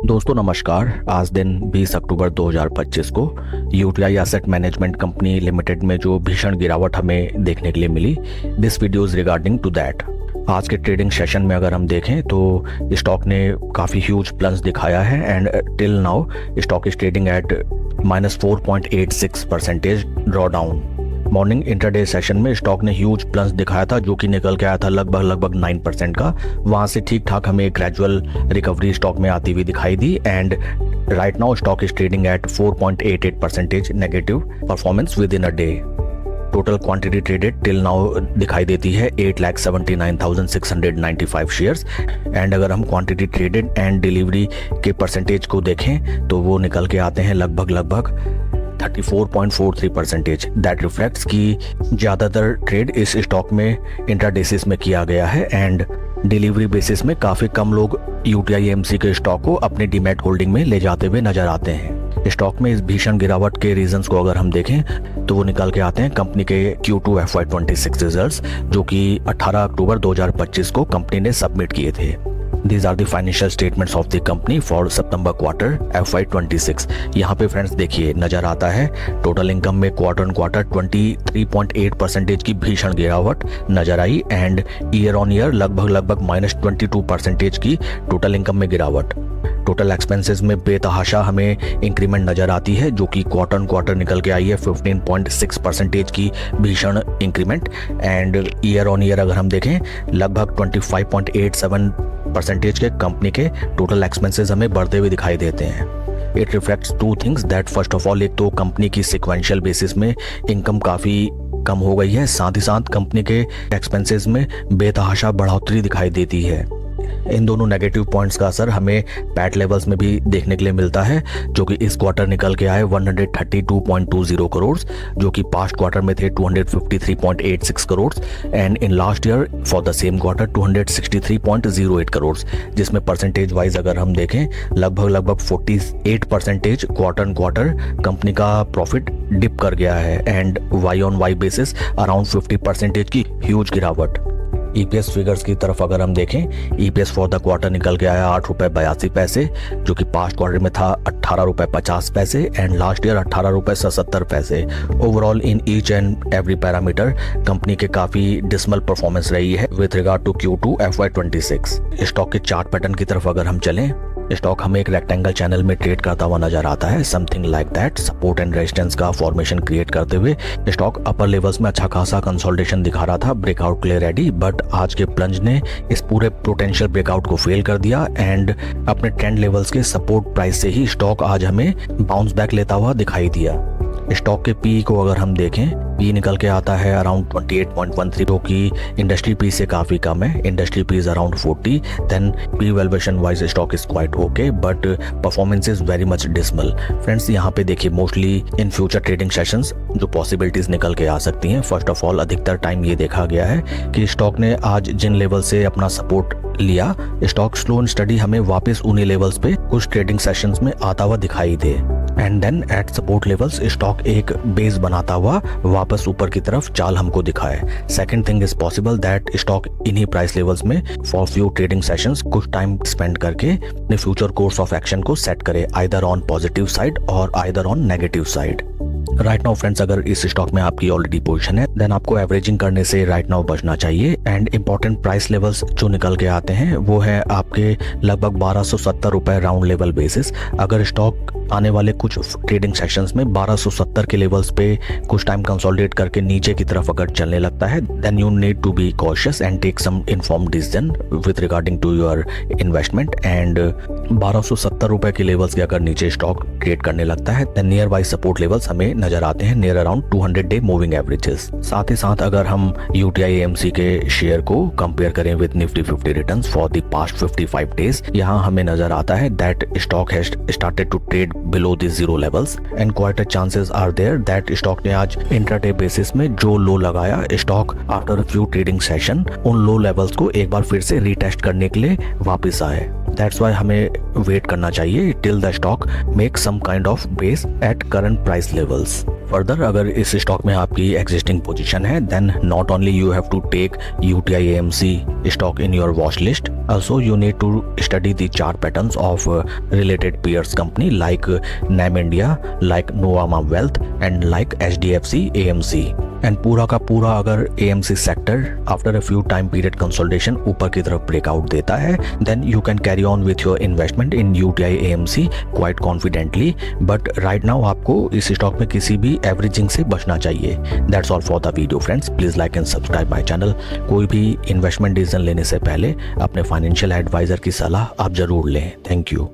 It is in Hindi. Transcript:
दोस्तों नमस्कार। आज दिन 20 अक्टूबर 2025 को UTI asset management company limited में जो भीषण गिरावट हमें देखने के लिए मिली, this video is regarding to that. आज के ट्रेडिंग सेशन में अगर हम देखें तो स्टॉक ने काफ़ी ह्यूज प्लंज दिखाया है and till now stock is trading eight -4.86% draw down. Morning intraday session में स्टॉक ने ह्यूज प्लंज दिखाया था जो कि निकल के आया था लगभग 9% का। वहां से ठीक ठाक हमें ग्रेजुअल रिकवरी स्टॉक में आती हुई दिखाई दी and right now stock is trading at 4.88% negative performance with in a day. Total quantity traded till now दिखाई देती है 8,79,695 शेयर्स एंड अगर हम क्वांटिटी ट्रेडेड एंड डिलीवरी के परसेंटेज को देखें तो वो निकल के आते हैं लगभग 34.43%। दैट रिफ्लेक्ट्स कि ज़्यादातर ट्रेड इस स्टॉक में इंट्राडेसिस में किया गया है एंड डिलीवरी बेसिस में काफ़ी कम लोग यूटीआई एएमसी के स्टॉक को अपने डीमैट होल्डिंग में ले जाते हुए नजर आते हैं। स्टॉक में इस भीषण गिरावट के रीजंस को अगर हम देखें तो वो निकल के आते हैं कंपनी के Q2 FY26 रिजल्ट्स जो कि 18 अक्टूबर 2025 को कंपनी ने सबमिट किए थे। These are the financial statements of the company for September quarter FY26। यहाँ पे फ्रेंड्स देखिए नजर आता है टोटल इनकम में क्वार्टर ऑन क्वार्टर 23.8% की भीषण गिरावट नजर आई एंड ईयर ऑन ईयर लगभग -22% की टोटल इनकम में गिरावट। टोटल एक्सपेंसेस में बेतहाशा हमें इंक्रीमेंट नजर आती है जो कि क्वार्टर ऑन क्वार्टर निकल के आई है 15.6% की भीषण increment and year on year अगर हम देखें लगभग 25.87% के कंपनी के टोटल एक्सपेंसेस हमें बढ़ते हुए दिखाई देते हैं। It reflects two things that first of all एक तो कंपनी की सिक्वेंशियल बेसिस में इनकम काफ़ी कम हो गई है, साथ ही साथ कंपनी के एक्सपेंसेस में बेतहाशा बढ़ोतरी दिखाई देती है। इन दोनों नेगेटिव पॉइंट्स का असर हमें पैट लेवल्स में भी देखने के लिए मिलता है जो कि इस क्वार्टर निकल के आए 132.20 करोड़ जो कि पास्ट क्वार्टर में थे 253.86 crore and in last year for the same quarter 263.08 crore, जिसमें परसेंटेज वाइज अगर हम देखें लगभग 48% क्वार्टर ऑन क्वार्टर कंपनी का प्रॉफिट डिप कर गया है and Y on Y basis around 50% की ह्यूज गिरावट। ईपीएस फिगर्स की तरफ अगर हम देखें ईपीएस फॉर द क्वार्टर निकल के आया 8.82 जो कि पास्ट क्वार्टर में था 18.50 and last year 18.77। Overall in each and every parameter company के काफी डिसमल परफॉर्मेंस रही है with regard to Q2 FY26। Stock के चार्ट पैटर्न की तरफ अगर हम चलें स्टॉक हमें एक रेक्टेंगल चैनल में ट्रेड करता हुआ नजर आता है, something like that. Support and resistance का फॉर्मेशन क्रिएट करते हुए स्टॉक अपर लेवल्स में अच्छा खासा कंसोलिडेशन दिखा रहा था, ब्रेकआउट के लिए रेडी, बट आज के प्लंज ने इस पूरे पोटेंशियल ब्रेकआउट को फेल कर दिया एंड अपने ट्रेंड लेवल्स के सपोर्ट प्राइस से ही स्टॉक आज हमें बाउंस बैक लेता हुआ दिखाई दिया। स्टॉक के पी को अगर हम देखें पी निकल के आता है अराउंड 28.13 जो कि इंडस्ट्री पी से काफी कम है। Industry P is around 40, then P valuation wise stock is quite okay but performance is very much dismal. Friends यहाँ पे देखिए mostly in future trading sessions जो पॉसिबिलिटीज निकल के आ सकती हैं। फर्स्ट ऑफ ऑल अधिकतर टाइम ये देखा गया है कि स्टॉक ने आज जिन लेवल से अपना सपोर्ट लिया स्टॉक स्लो एंड स्टडी हमें वापस उन्हीं लेवल्स पे कुछ ट्रेडिंग सेशंस में आता हुआ दिखाई दे and then at support levels stock एक बेस बनाता हुआ वापस ऊपर की तरफ चाल हमको दिखाए। Second thing is possible that stock इन्हीं प्राइस लेवल्स में फॉर फ्यू ट्रेडिंग सेशंस कुछ टाइम स्पेंड करके अपने फ्यूचर कोर्स ऑफ एक्शन को सेट करे, आइदर ऑन पॉजिटिव साइड और either on negative side. Right now friends अगर इस स्टॉक में आपकी ऑलरेडी पोजीशन है देन आपको एवरेजिंग करने से राइट नाउ बचना चाहिए एंड इंपॉर्टेंट प्राइस लेवल्स जो निकल के आते हैं वो है आपके लगभग 1270 रुपए राउंड लेवल बेसिस। अगर स्टॉक आने वाले कुछ ट्रेडिंग सेशंस में 1270 के लेवल्स पे कुछ टाइम कंसोलिडेट करके नीचे की तरफ अगर चलने लगता है then you need to be cautious and take some informed decision with regarding to your investment and 1270 रुपए के लेवल्स के अगर नीचे स्टॉक ट्रेड करने लगता है then near by support levels हमें नजर आते हैं near around 200 day moving averages. साथ ही साथ अगर हम यूटीआई एएमसी के शेयर को कंपेयर करें with Nifty 50 returns for the past 55 days यहाँ हमें नजर आता है that stock has started to trade below the zero levels and quite a chances are there that stock ने आज इंट्राडे बेसिस में जो लो लगाया stock after few trading session उन लो लेवल्स को एक बार फिर से रीटेस्ट करने के लिए वापस आए। दैट्स वाई हमें वेट करना चाहिए till the stock make some kind of base at current price levels. Further अगर इस स्टॉक में आपकी एग्जिस्टिंग पोजीशन है then not only you have to take UTI AMC stock in your watch list, also you need to study the chart patterns of related peers company like NAM India, like Nuvama Wealth and like HDFC AMC। And पूरा का पूरा अगर AMC sector after a few time period consolidation ऊपर की तरफ ब्रेकआउट देता है then you can carry on with your investment in UTI AMC quite confidently. But right now आपको इस स्टॉक में किसी भी एवरेजिंग से बचना चाहिए। That's all for the video friends, please like and subscribe my channel. कोई भी इन्वेस्टमेंट डिसीजन लेने से पहले अपने फाइनेंशियल एडवाइजर की सलाह आप जरूर लें। Thank you.